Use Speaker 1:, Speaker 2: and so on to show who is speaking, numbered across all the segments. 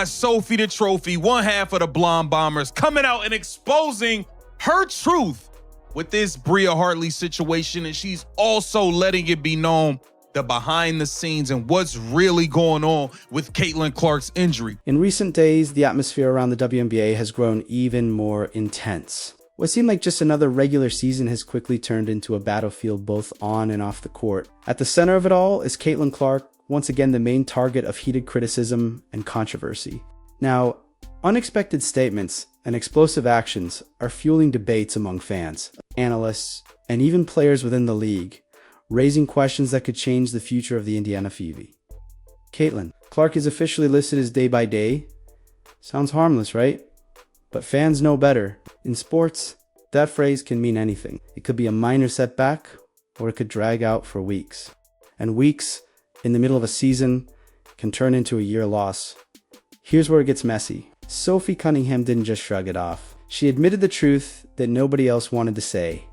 Speaker 1: Sophie the Trophy, one half of the Blonde Bombers, coming out and exposing her truth with this Bria Hartley situation, and she's also letting it be known the behind the scenes and what's really going on with Caitlin Clark's injury.
Speaker 2: In recent days, the atmosphere around the WNBA has grown even more intense. What seemed like just another regular season has quickly turned into a battlefield both on and off the court. At the center of it all is Caitlin Clark, once again the main target of heated criticism and controversy. Now, unexpected statements and explosive actions are fueling debates among fans, analysts, and even players within the league, raising questions that could change the future of the Indiana Fever. Caitlin Clark is officially listed as day by day. Sounds harmless, right? But fans know better. In sports, that phrase can mean anything. It could be a minor setback, or it could drag out for weeks. And weeks in the middle of a season can turn into a year loss. Here's where it gets messy. Sophie Cunningham didn't just shrug it off. She admitted the truth that nobody else wanted to say.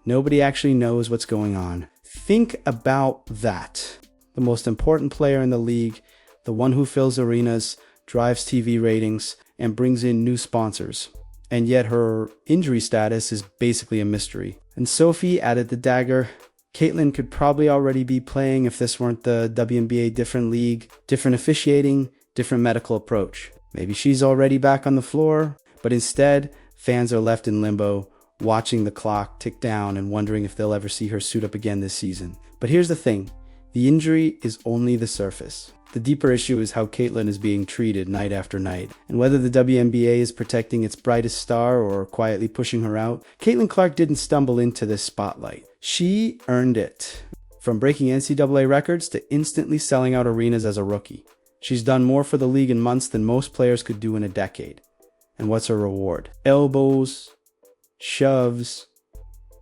Speaker 2: Nobody actually knows what's going on. Think about that. The most important player in the league, the one who fills arenas, drives TV ratings, and brings in new sponsors. And yet her injury status is basically a mystery. And Sophie added the dagger. Caitlin could probably already be playing if this weren't the WNBA different league, different officiating, different medical approach. Maybe she's already back on the floor, but instead, fans are left in limbo, watching the clock tick down and wondering if they'll ever see her suit up again this season. But here's the thing, the injury is only the surface. The deeper issue is how Caitlin is being treated night after night, and whether the WNBA is protecting its brightest star or quietly pushing her out. Caitlin Clark didn't stumble into this spotlight. She earned it. From breaking NCAA records to instantly selling out arenas as a rookie. She's done more for the league in months than most players could do in a decade. And what's her reward? Elbows, shoves,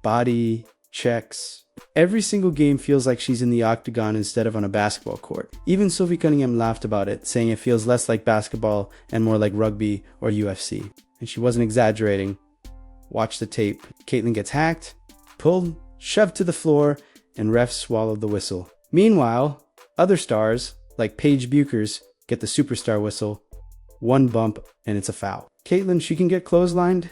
Speaker 2: body checks. Every single game feels like she's in the octagon instead of on a basketball court. Even Sophie Cunningham laughed about it, saying it feels less like basketball and more like rugby or UFC. And she wasn't exaggerating. Watch the tape. Caitlin gets hacked, pulled, shoved to the floor, and refs swallowed the whistle. Meanwhile, other stars, like Paige Buchers, get the superstar whistle. One bump, and it's a foul. Caitlin, she can get clotheslined,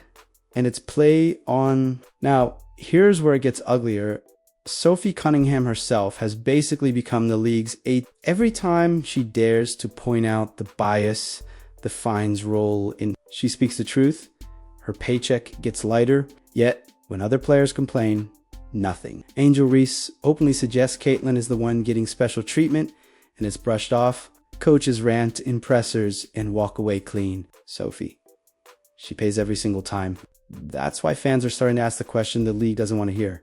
Speaker 2: and it's play on. Now, here's where it gets uglier. Sophie Cunningham herself has basically become the league's eighth. Every time she dares to point out the bias the fines roll in, she speaks the truth. Her paycheck gets lighter, yet when other players complain, nothing. Angel Reese openly suggests Caitlin is the one getting special treatment, and it's brushed off. Coaches rant in pressers and walk away clean. Sophie, she pays every single time. That's why fans are starting to ask the question the league doesn't want to hear.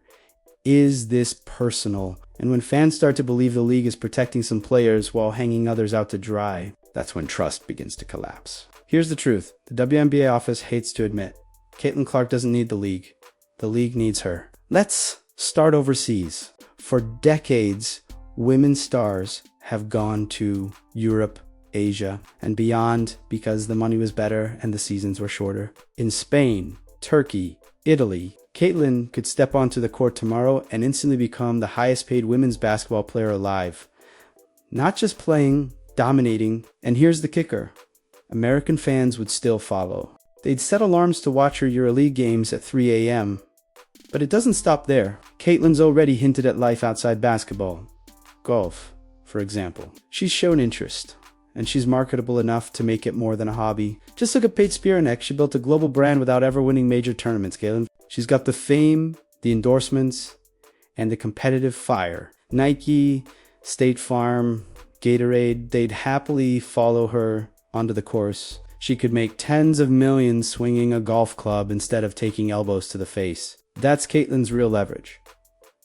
Speaker 2: Is this personal? And when fans start to believe the league is protecting some players while hanging others out to dry, that's when trust begins to collapse. Here's the truth. The WNBA office hates to admit. Caitlin Clark doesn't need the league. The league needs her. Let's start overseas. For decades, women's stars have gone to Europe, Asia, and beyond because the money was better and the seasons were shorter. In Spain, Turkey, Italy, Caitlin could step onto the court tomorrow and instantly become the highest paid women's basketball player alive. Not just playing, dominating, and here's the kicker. American fans would still follow. They'd set alarms to watch her EuroLeague games at 3 a.m. But it doesn't stop there. Caitlin's already hinted at life outside basketball. Golf, for example. She's shown interest, and she's marketable enough to make it more than a hobby. Just look at Paige Spiranek. She built a global brand without ever winning major tournaments, Caitlin. She's got the fame, the endorsements, and the competitive fire. Nike, State Farm, Gatorade, they'd happily follow her onto the course. She could make tens of millions swinging a golf club instead of taking elbows to the face. That's Caitlin's real leverage.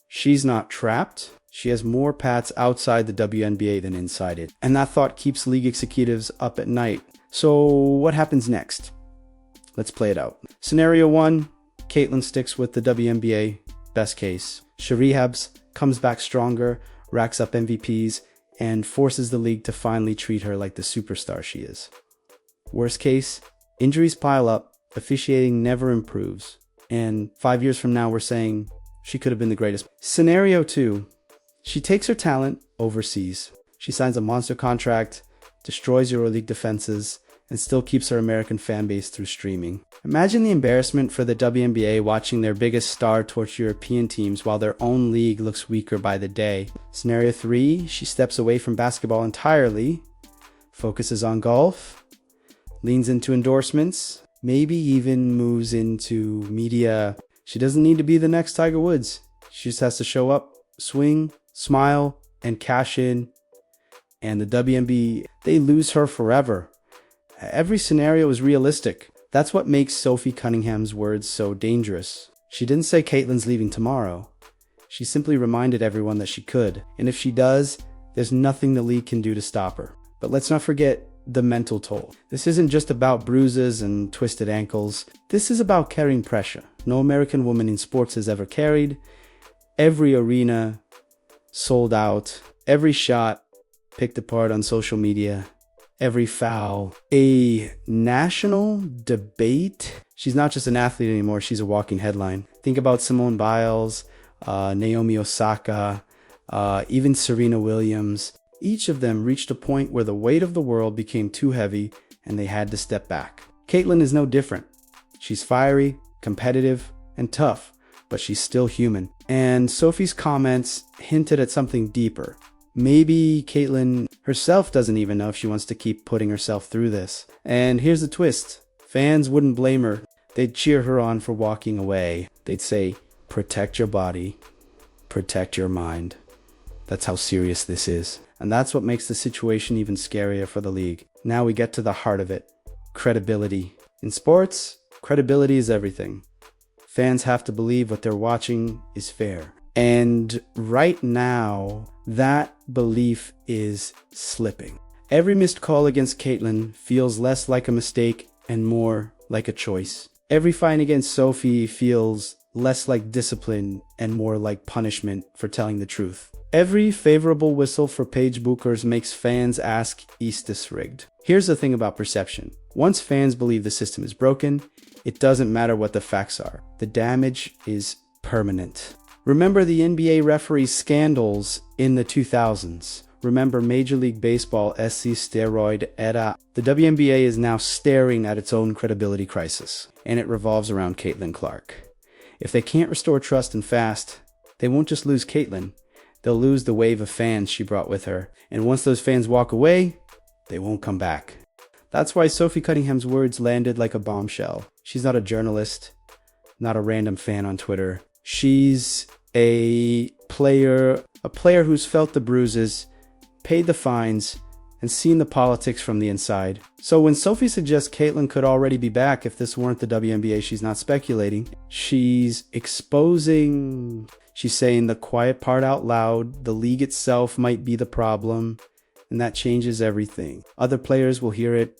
Speaker 2: She's not trapped. She has more pats outside the WNBA than inside it. And that thought keeps league executives up at night. So what happens next? Let's play it out. Scenario 1, Caitlin sticks with the WNBA, best case. She rehabs, comes back stronger, racks up MVPs, and forces the league to finally treat her like the superstar she is. Worst case, injuries pile up, officiating never improves, and 5 years from now we're saying she could have been the greatest. Scenario 2, she takes her talent overseas. She signs a monster contract, destroys EuroLeague defenses, and still keeps our American fan base through streaming. Imagine the embarrassment for the WNBA watching their biggest star torch European teams while their own league looks weaker by the day. Scenario 3, she steps away from basketball entirely, focuses on golf, leans into endorsements, maybe even moves into media. She doesn't need to be the next Tiger Woods. She just has to show up, swing, smile, and cash in. And the WNBA, they lose her forever. Every scenario is realistic. That's what makes Sophie Cunningham's words so dangerous. She didn't say Caitlyn's leaving tomorrow. She simply reminded everyone that she could. And if she does, there's nothing the league can do to stop her. But let's not forget the mental toll. This isn't just about bruises and twisted ankles. This is about carrying pressure no American woman in sports has ever carried. Every arena sold out. Every shot picked apart on social media. Every foul. A national debate. She's not just an athlete anymore. She's a walking headline. Think about Simone Biles, Naomi Osaka, even Serena Williams. Each of them reached a point where the weight of the world became too heavy and they had to step back. Caitlyn is no different. She's fiery, competitive, and tough, but she's still human. And Sophie's comments hinted at something deeper. Maybe Caitlyn herself doesn't even know if she wants to keep putting herself through this. And here's the twist. Fans wouldn't blame her. They'd cheer her on for walking away. They'd say, protect your body, protect your mind. That's how serious this is. And that's what makes the situation even scarier for the league. Now we get to the heart of it. Credibility. In sports, credibility is everything. Fans have to believe what they're watching is fair. And right now, that belief is slipping. Every missed call against Caitlyn feels less like a mistake and more like a choice. Every fine against Sophie feels less like discipline and more like punishment for telling the truth. Every favorable whistle for Paige Buchers makes fans ask, is this rigged? Here's the thing about perception. Once fans believe the system is broken, it doesn't matter what the facts are. The damage is permanent. Remember the NBA referee scandals in the 2000s. Remember Major League Baseball SC steroid era. The WNBA is now staring at its own credibility crisis, and it revolves around Caitlyn Clark. If they can't restore trust and fast, they won't just lose Caitlyn. They'll lose the wave of fans she brought with her. And once those fans walk away, they won't come back. That's why Sophie Cunningham's words landed like a bombshell. She's not a journalist, not a random fan on Twitter. She's a player who's felt the bruises, paid the fines, and seen the politics from the inside. So when Sophie suggests Caitlyn could already be back if this weren't the WNBA, she's not speculating. She's exposing... She's saying the quiet part out loud. The league itself might be the problem, and that changes everything. Other players will hear it.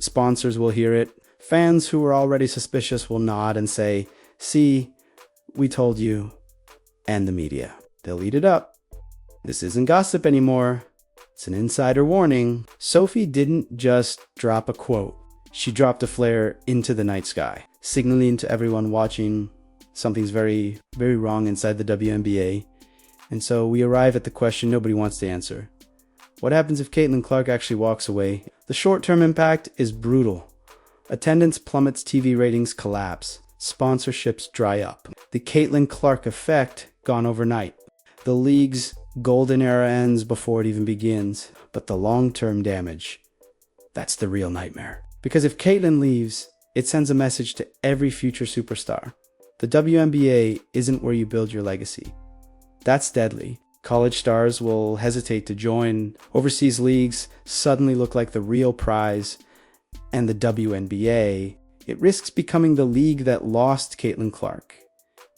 Speaker 2: Sponsors will hear it. Fans who were already suspicious will nod and say, see, we told you. And the media. They'll eat it up. This isn't gossip anymore. It's an insider warning. Sophie didn't just drop a quote. She dropped a flare into the night sky, signaling to everyone watching something's very, very wrong inside the WNBA. And so we arrive at the question nobody wants to answer. What happens if Caitlyn Clark actually walks away? The short-term impact is brutal. Attendance plummets, TV ratings collapse. Sponsorships dry up. The Caitlyn Clark effect gone overnight. The league's golden era ends before it even begins. But the long-term damage, that's the real nightmare. Because if Caitlyn leaves, it sends a message to every future superstar. The WNBA isn't where you build your legacy. That's deadly. College stars will hesitate to join. Overseas leagues suddenly look like the real prize. And the WNBA, it risks becoming the league that lost Caitlyn Clark,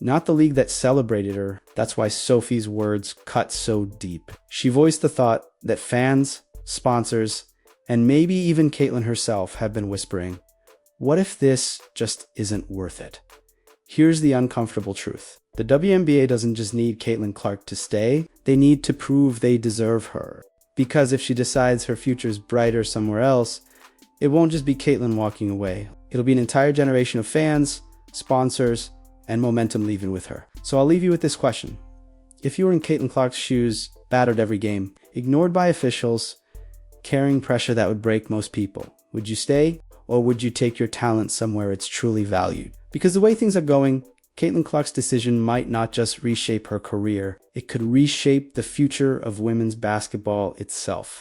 Speaker 2: not the league that celebrated her. That's why Sophie's words cut so deep. She voiced the thought that fans, sponsors, and maybe even Caitlyn herself have been whispering, what if this just isn't worth it? Here's the uncomfortable truth. The WNBA doesn't just need Caitlyn Clark to stay, they need to prove they deserve her. Because if she decides her future's brighter somewhere else, it won't just be Caitlyn walking away. It'll be an entire generation of fans, sponsors, and momentum leaving with her. So I'll leave you with this question. If you were in Caitlyn Clark's shoes, battered every game, ignored by officials, carrying pressure that would break most people. Would you stay, or would you take your talent somewhere it's truly valued? Because the way things are going, Caitlin Clark's decision might not just reshape her career, it could reshape the future of women's basketball itself.